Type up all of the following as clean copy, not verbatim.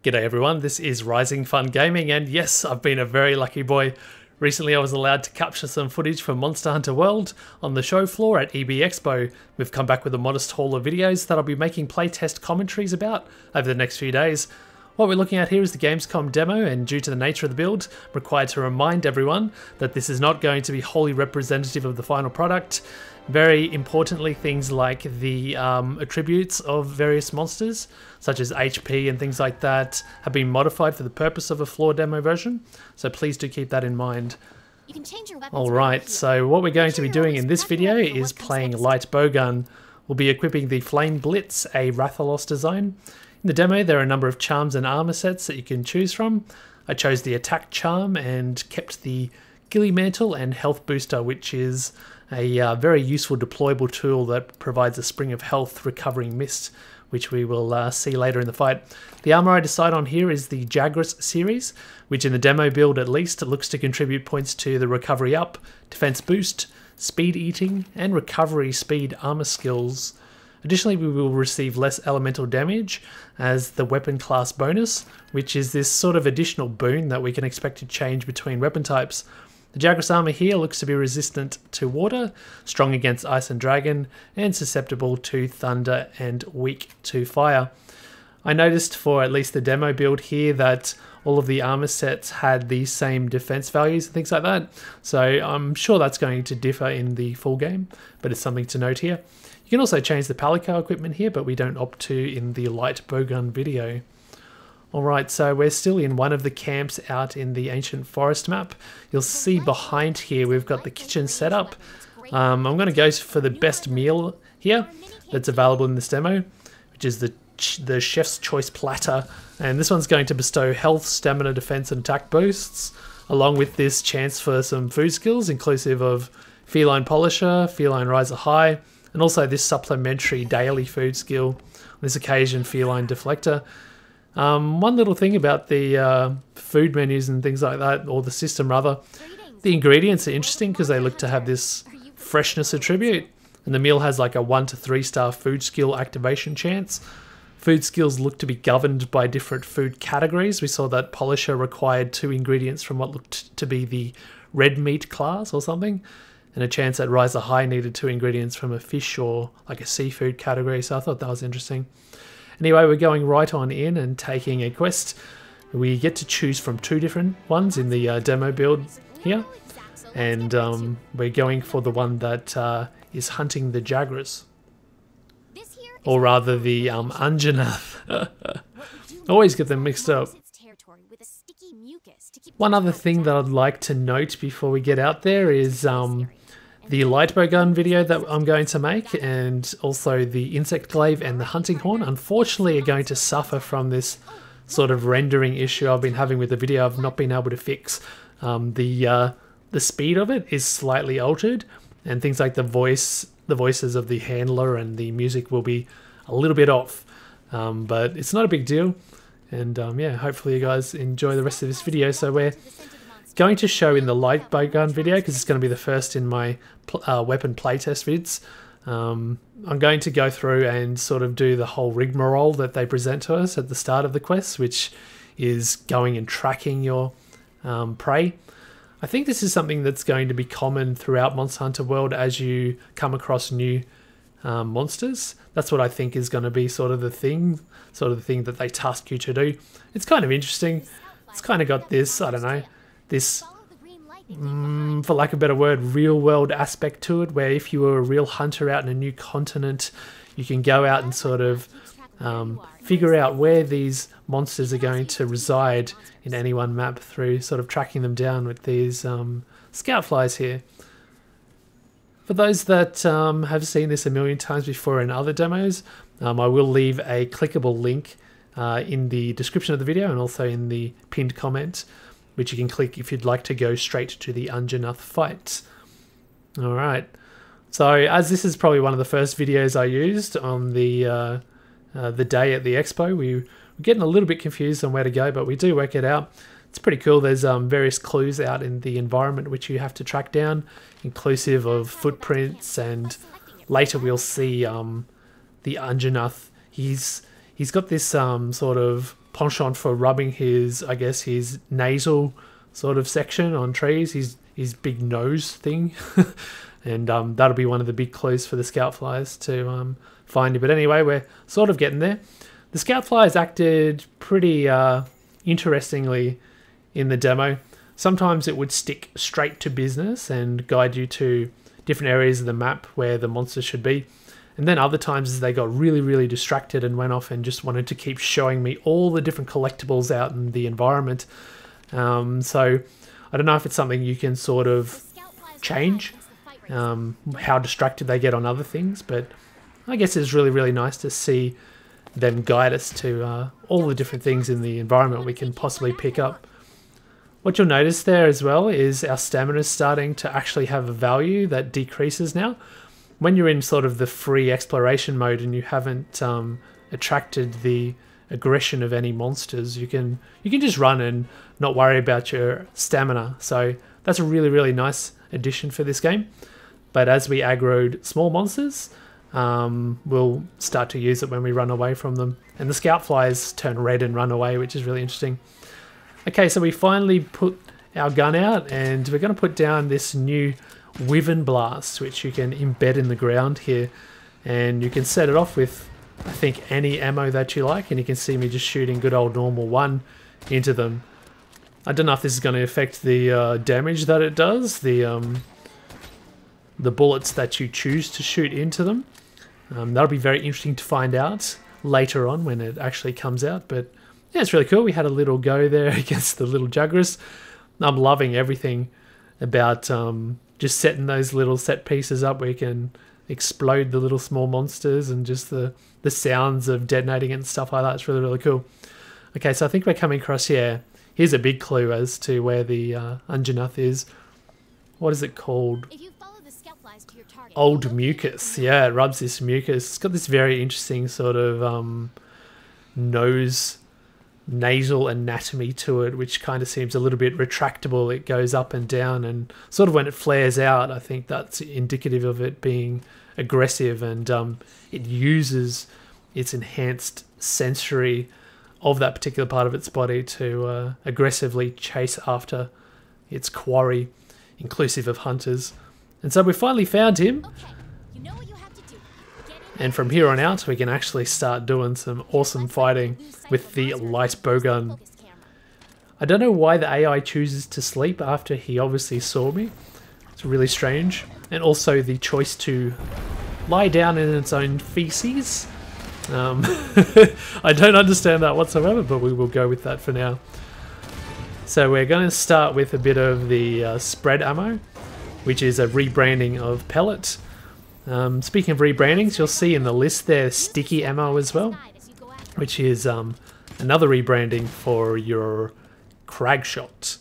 G'day everyone, this is RisingFunGaming, and yes, I've been a very lucky boy. Recently I was allowed to capture some footage from Monster Hunter World on the show floor at Expo. We've come back with a modest haul of videos that I'll be making playtest commentaries about over the next few days. What we're looking at here is the Gamescom demo, and due to the nature of the build, I'm required to remind everyone that this is not going to be wholly representative of the final product. Very importantly, things like the attributes of various monsters, such as HP and things like that, have been modified for the purpose of a floor demo version, so please do keep that in mind. Alright, so what we're going to be doing in this video is playing Light Bowgun. We'll be equipping the Flame Blitz, a Rathalos design. In the demo there are a number of charms and armor sets that you can choose from. I chose the attack charm and kept the Ghillie Mantle and health booster, which is a very useful deployable tool that provides a spring of health recovering mist, which we will see later in the fight. The armor I decide on here is the Jagras series, which in the demo build at least looks to contribute points to the recovery up, defense boost, speed eating, and recovery speed armor skills. Additionally, we will receive less elemental damage as the weapon class bonus, which is this sort of additional boon that we can expect to change between weapon types. The Jagras armor here looks to be resistant to water, strong against ice and dragon, and susceptible to thunder and weak to fire. I noticed for at least the demo build here that all of the armor sets had the same defense values and things like that, so I'm sure that's going to differ in the full game, but it's something to note here. You can also change the palico equipment here, but we don't opt to in the Light Bowgun video. Alright, so we're still in one of the camps out in the Ancient Forest map. You'll see behind here we've got the kitchen setup. I'm going to go for the best meal here that's available in this demo, which is the Chef's Choice Platter. And this one's going to bestow health, stamina, defense and attack boosts, along with this chance for some food skills inclusive of Feline Polisher, Feline Riser High, and also this supplementary daily food skill, on this occasion Feline Deflector. One little thing about the food menus and things like that, or the system rather, the ingredients are interesting because they look to have this freshness attribute, and the meal has like a 1 to 3 star food skill activation chance. Food skills look to be governed by different food categories. We saw that Polisher required 2 ingredients from what looked to be the red meat class or something, and a chance that Riser High needed 2 ingredients from a fish or like a seafood category, so I thought that was interesting. Anyway, we're going right on in and taking a quest. We get to choose from 2 different ones in the demo build here, and we're going for the one that is hunting the Jagras, or rather the Anjanath. Always get them mixed up. One other thing that I'd like to note before we get out there is the Light Bowgun video that I'm going to make, and also the Insect Glaive and the Hunting Horn, unfortunately are going to suffer from this sort of rendering issue I've been having with the video. I've not been able to fix. The speed of it is slightly altered, and things like the voices of the handler and the music will be a little bit off, but it's not a big deal. And yeah, hopefully you guys enjoy the rest of this video. So we're going to show in the Light Bowgun video, because it's going to be the first in my weapon playtest vids. I'm going to go through and sort of do the whole rigmarole that they present to us at the start of the quest, which is going and tracking your prey. I think this is something that's going to be common throughout Monster Hunter World as you come across new monsters. That's what I think is going to be sort of the thing that they task you to do. It's kind of interesting. It's kind of got this, I don't know, this, for lack of a better word, real world aspect to it, where if you were a real hunter out in a new continent, you can go out and sort of figure out where these monsters are going to reside in any one map through sort of tracking them down with these scout flies here. For those that have seen this a million times before in other demos, I will leave a clickable link in the description of the video and also in the pinned comment, which you can click if you'd like to go straight to the Anjanath fight. Alright, so as this is probably one of the first videos I used on the day at the Expo, we're getting a little bit confused on where to go, but we do work it out. It's pretty cool. There's various clues out in the environment which you have to track down, inclusive of footprints, and later we'll see the Anjanath. He's got this sort of penchant for rubbing his, I guess, his nasal sort of section on trees, his big nose thing. And that'll be one of the big clues for the scout flies to find you. But anyway, we're sort of getting there. The scout flies acted pretty interestingly in the demo. Sometimes it would stick straight to business and guide you to different areas of the map where the monsters should be. And then other times they got really, really distracted and went off and just wanted to keep showing me all the different collectibles out in the environment. So I don't know if it's something you can sort of change, how distracted they get on other things, but I guess it's really, really nice to see them guide us to all the different things in the environment we can possibly pick up. What you'll notice there as well is our stamina is starting to actually have a value that decreases now. When you're in sort of the free exploration mode and you haven't attracted the aggression of any monsters, you can just run and not worry about your stamina. So that's a really, really nice addition for this game. But as we aggroed small monsters, we'll start to use it when we run away from them. And the scout flies turn red and run away, which is really interesting. Okay, so we finally put our gun out and we're going to put down this new Wyvern Blast, which you can embed in the ground here. And you can set it off with, I think, any ammo that you like. And you can see me just shooting good old normal 1 into them. I don't know if this is going to affect the damage that it does, the bullets that you choose to shoot into them. That'll be very interesting to find out later on when it actually comes out. But yeah, it's really cool. We had a little go there against the little Juggerus. I'm loving everything about just setting those little set pieces up where you can explode the little small monsters and just the sounds of detonating and stuff like that. It's really, really cool. Okay, so I think we're coming across here. Here's a big clue as to where the Unjunath is. What is it called? If you follow the scout flies to your target, Old mucus. Yeah, it rubs this mucus. It's got this very interesting sort of nasal anatomy to it, which kind of seems a little bit retractable. It goes up and down, and sort of when it flares out, I think that's indicative of it being aggressive, and it uses its enhanced sensory of that particular part of its body to aggressively chase after its quarry, inclusive of hunters. And so we finally found him. okay, you know what you have to do. Get in And from here on out, we can actually start doing some awesome fighting with the light bowgun. focus camera. I don't know why the AI chooses to sleep after he obviously saw me. It's really strange. And also the choice to lie down in its own feces. I don't understand that whatsoever, but we will go with that for now. So we're going to start with a bit of the spread ammo, which is a rebranding of pellet. Speaking of rebrandings, you'll see in the list there sticky ammo as well, which is another rebranding for your crag shot.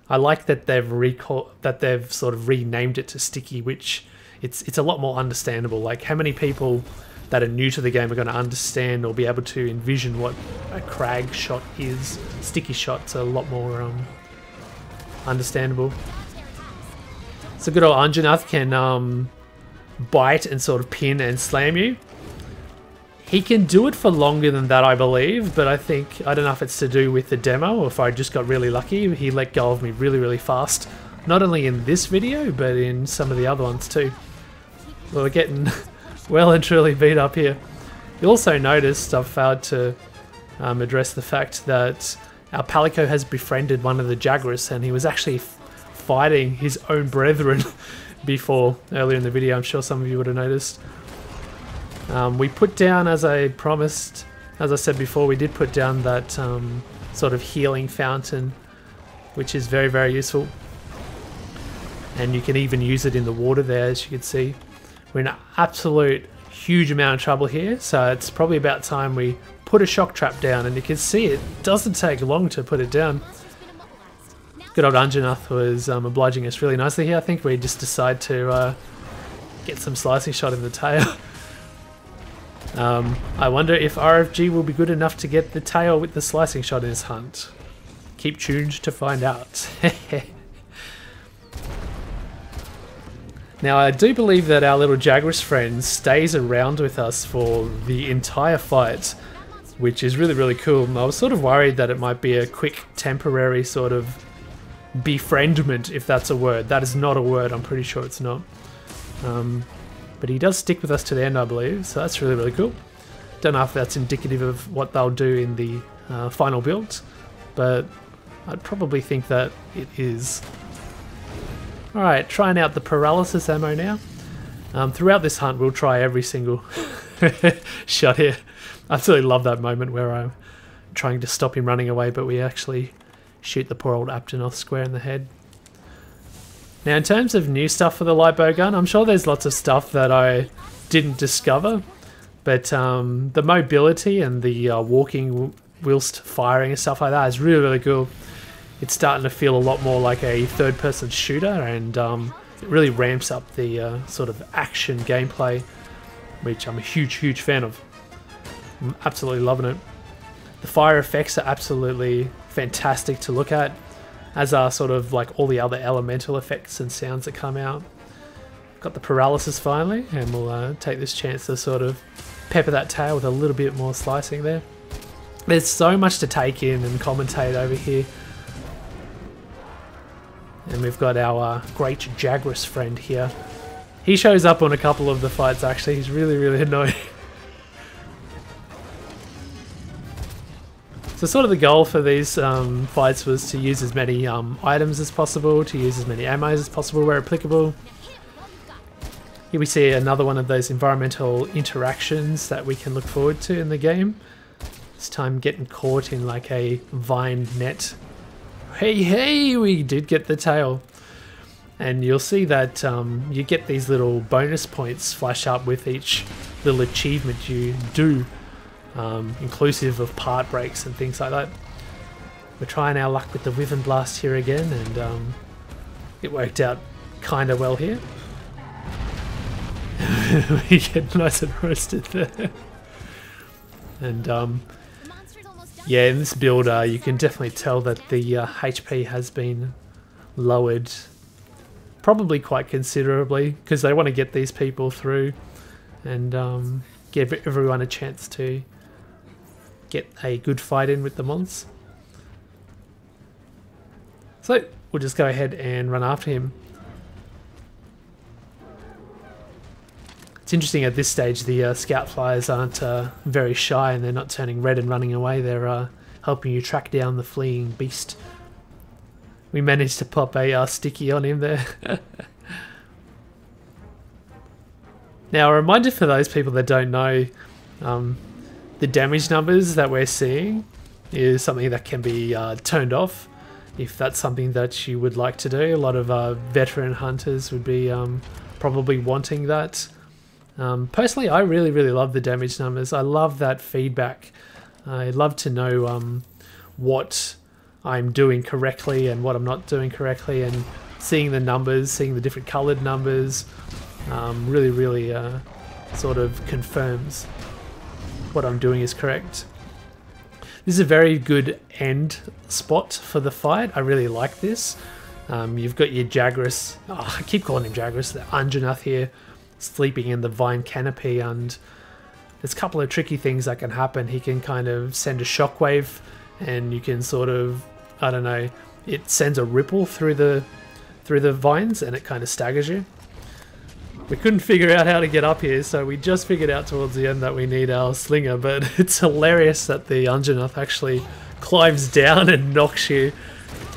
I like that they've sort of renamed it to sticky, which it's a lot more understandable. Like, how many people that are new to the game are going to understand or be able to envision what a crag shot is? Sticky shots are a lot more understandable. So good old Unjunath can bite and sort of pin and slam you. He can do it for longer than that, I believe, but I don't know if it's to do with the demo or if I just got really lucky. He let go of me really, really fast. Not only in this video, but in some of the other ones too. Well, we're getting well and truly beat up here. You also noticed I've failed to address the fact that our Palico has befriended one of the Jagras, and he was actually fighting his own brethren before, earlier in the video. I'm sure some of you would have noticed. We put down, as I promised, as I said before, we did put down that sort of healing fountain, which is very, very useful. And you can even use it in the water there, as you can see. We're in an absolute huge amount of trouble here, so it's probably about time we put a shock trap down, and you can see it doesn't take long to put it down. Good old Unjunath was obliging us really nicely here. I think we just decide to get some slicing shot in the tail. I wonder if RFG will be good enough to get the tail with the slicing shot in his hunt. Keep tuned to find out. Now, I do believe that our little Jagras friend stays around with us for the entire fight, which is really, really cool. I was sort of worried that it might be a quick temporary sort of befriendment, if that's a word. That is not a word, I'm pretty sure it's not. But he does stick with us to the end, I believe, so that's really, really cool. Don't know if that's indicative of what they'll do in the final build, but I'd probably think that it is. Alright, trying out the paralysis ammo now. Throughout this hunt, we'll try every single shot here. I absolutely love that moment where I'm trying to stop him running away, but we actually shoot the poor old Aptonoth square in the head. Now, in terms of new stuff for the light bow gun, I'm sure there's lots of stuff that I didn't discover, but the mobility and the walking whilst firing and stuff like that is really, really cool. It's starting to feel a lot more like a third-person shooter, and it really ramps up the sort of action gameplay, which I'm a huge, huge fan of. I'm absolutely loving it. The fire effects are absolutely fantastic to look at, as are sort of like all the other elemental effects and sounds that come out. Got the paralysis finally, and we'll take this chance to sort of pepper that tail with a little bit more slicing there. There's so much to take in and commentate over here. And we've got our great Jagras friend here. He shows up on a couple of the fights actually, he's really, really annoying. So sort of the goal for these fights was to use as many items as possible, to use as many ammos as possible where applicable. Here we see another one of those environmental interactions that we can look forward to in the game. This time getting caught in like a vine net. Hey, hey, we did get the tail. And you'll see that you get these little bonus points flash up with each little achievement you do. Inclusive of part breaks and things like that. We're trying our luck with the Wyvern Blast here again, and it worked out kind of well here. We get nice and roasted there. And yeah, in this build you can definitely tell that the HP has been lowered probably quite considerably, because they want to get these people through and give everyone a chance to get a good fight in with the mons. So we'll just go ahead and run after him. It's interesting at this stage the scout flyers aren't very shy, and they're not turning red and running away. They're helping you track down the fleeing beast. We managed to pop a sticky on him there. Now, a reminder for those people that don't know, the damage numbers that we're seeing is something that can be turned off if that's something that you would like to do. A lot of veteran hunters would be probably wanting that. Personally, I really, really love the damage numbers. I love that feedback. I love to know what I'm doing correctly and what I'm not doing correctly, and seeing the numbers, seeing the different coloured numbers, really, really sort of confirms what I'm doing is correct. This is a very good end spot for the fight. I really like this. You've got your Jagras, I keep calling him Jagras, the Anjanath here, sleeping in the vine canopy, and there's a couple of tricky things that can happen. He can kind of send a shockwave, and you can sort of, I don't know, it sends a ripple through the vines, and it kind of staggers you. We couldn't figure out how to get up here, so we just figured out towards the end that we need our slinger, but it's hilarious that the Anjanath actually climbs down and knocks you.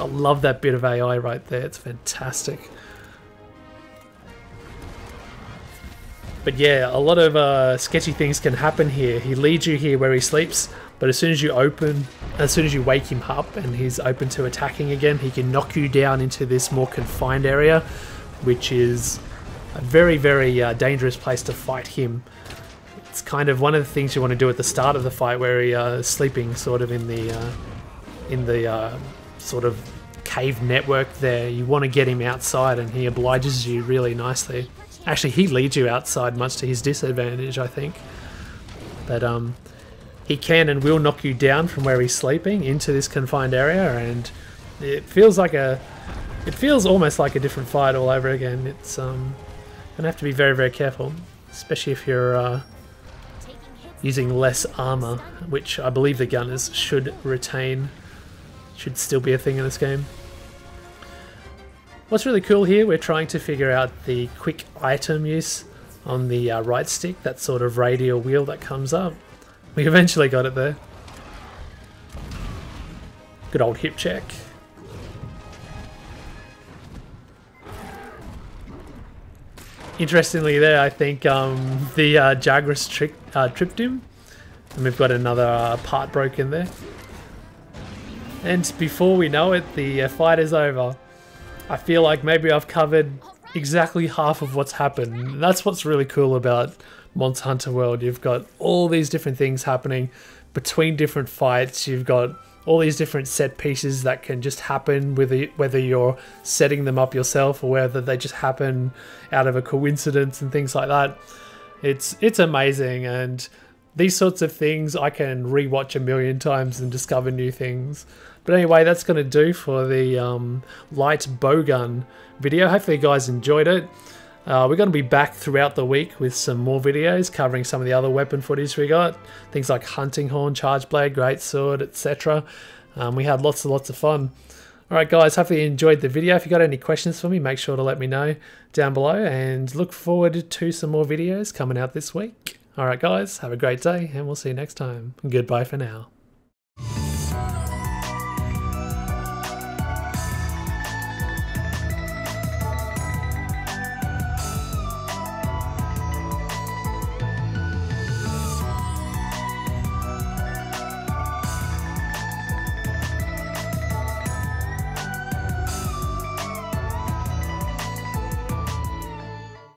I love that bit of AI right there, it's fantastic. But yeah, a lot of sketchy things can happen here. He leads you here where he sleeps, but as soon as you wake him up and he's open to attacking again, he can knock you down into this more confined area, which is a very, very dangerous place to fight him. It's kind of one of the things you want to do at the start of the fight, where he is sleeping sort of in the sort of cave network there. You want to get him outside, and he obliges you really nicely. Actually, he leads you outside, much to his disadvantage, I think. But he can and will knock you down from where he's sleeping into this confined area, and it feels almost like a different fight all over again. It's gonna have to be very, very careful, especially if you're using less armor, which I believe the gunners should retain. Should still be a thing in this game. What's really cool here, we're trying to figure out the quick item use on the right stick, that sort of radial wheel that comes up. We eventually got it there. Good old hip check. Interestingly there, I think the Jagras tripped him, and we've got another part broken there. And before we know it, the fight is over. I feel like maybe I've covered exactly half of what's happened. That's what's really cool about Monster Hunter World. You've got all these different things happening between different fights. You've got all these different set pieces that can just happen, whether you're setting them up yourself or whether they just happen out of a coincidence and things like that. It's amazing, and these sorts of things I can rewatch a million times and discover new things. But anyway, that's going to do for the light bowgun video. Hopefully you guys enjoyed it. We're going to be back throughout the week with some more videos covering some of the other weapon footage we got. Things like hunting horn, charge blade, greatsword, etc. We had lots and lots of fun. Alright guys, hopefully you enjoyed the video. If you got any questions for me, make sure to let me know down below, and look forward to some more videos coming out this week. Alright guys, have a great day, and we'll see you next time. Goodbye for now.